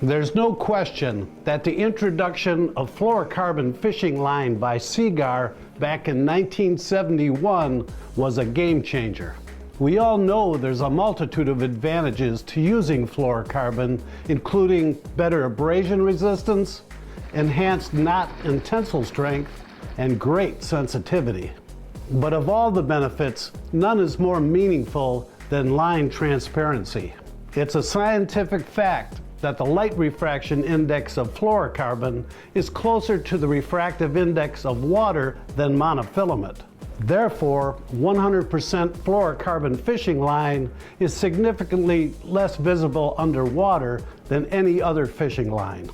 There's no question that the introduction of fluorocarbon fishing line by Seaguar back in 1971 was a game changer. We all know there's a multitude of advantages to using fluorocarbon, including better abrasion resistance, enhanced knot and tensile strength, and great sensitivity. But of all the benefits, none is more meaningful than line transparency. It's a scientific fact that the light refraction index of fluorocarbon is closer to the refractive index of water than monofilament. Therefore, 100% fluorocarbon fishing line is significantly less visible underwater than any other fishing line.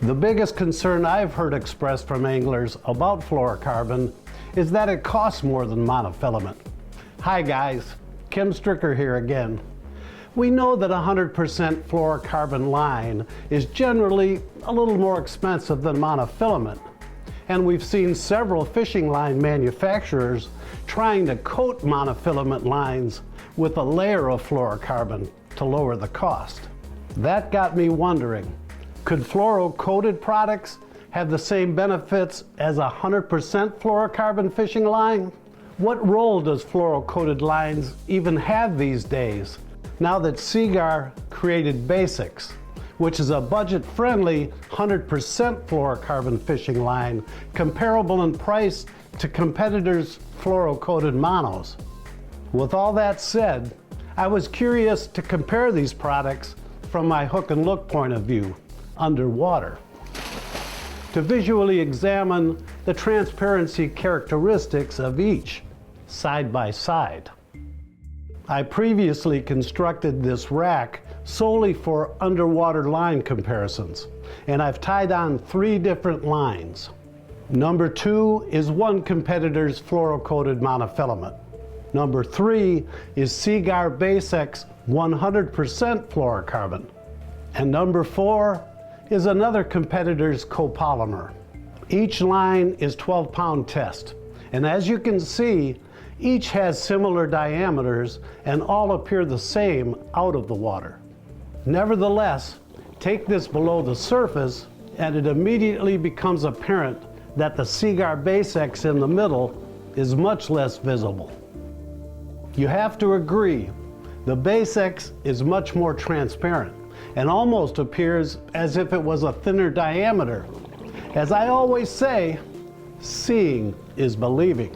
The biggest concern I've heard expressed from anglers about fluorocarbon is that it costs more than monofilament. Hi guys, Kim Stricker here again. We know that 100% fluorocarbon line is generally a little more expensive than monofilament, and we've seen several fishing line manufacturers trying to coat monofilament lines with a layer of fluorocarbon to lower the cost. That got me wondering, could fluoro-coated products have the same benefits as 100% fluorocarbon fishing line? What role does fluoro-coated lines even have these days, now that Seaguar created Basics, which is a budget-friendly 100% fluorocarbon fishing line comparable in price to competitors' fluoro-coated monos? With all that said, I was curious to compare these products from my hook and look point of view, underwater, to visually examine the transparency characteristics of each, side by side. I previously constructed this rack solely for underwater line comparisons, and I've tied on 3 different lines. Number 2 is one competitor's fluoro-coated monofilament. Number 3 is Seaguar Basics 100% fluorocarbon. And number 4 is another competitor's copolymer. Each line is 12-pound test, and as you can see, each has similar diameters and all appear the same out of the water. Nevertheless, take this below the surface and it immediately becomes apparent that the Seaguar Basics in the middle is much less visible. You have to agree, the Basics is much more transparent and almost appears as if it was a thinner diameter. As I always say, seeing is believing.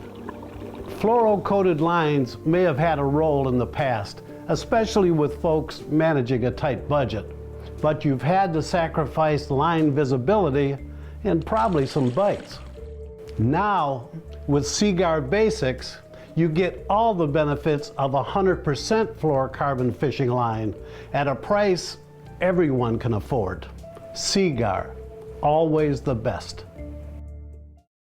Fluoro-coated lines may have had a role in the past, especially with folks managing a tight budget, but you've had to sacrifice line visibility and probably some bites. Now, with Seaguar Basics, you get all the benefits of 100% fluorocarbon fishing line at a price everyone can afford. Seaguar, always the best.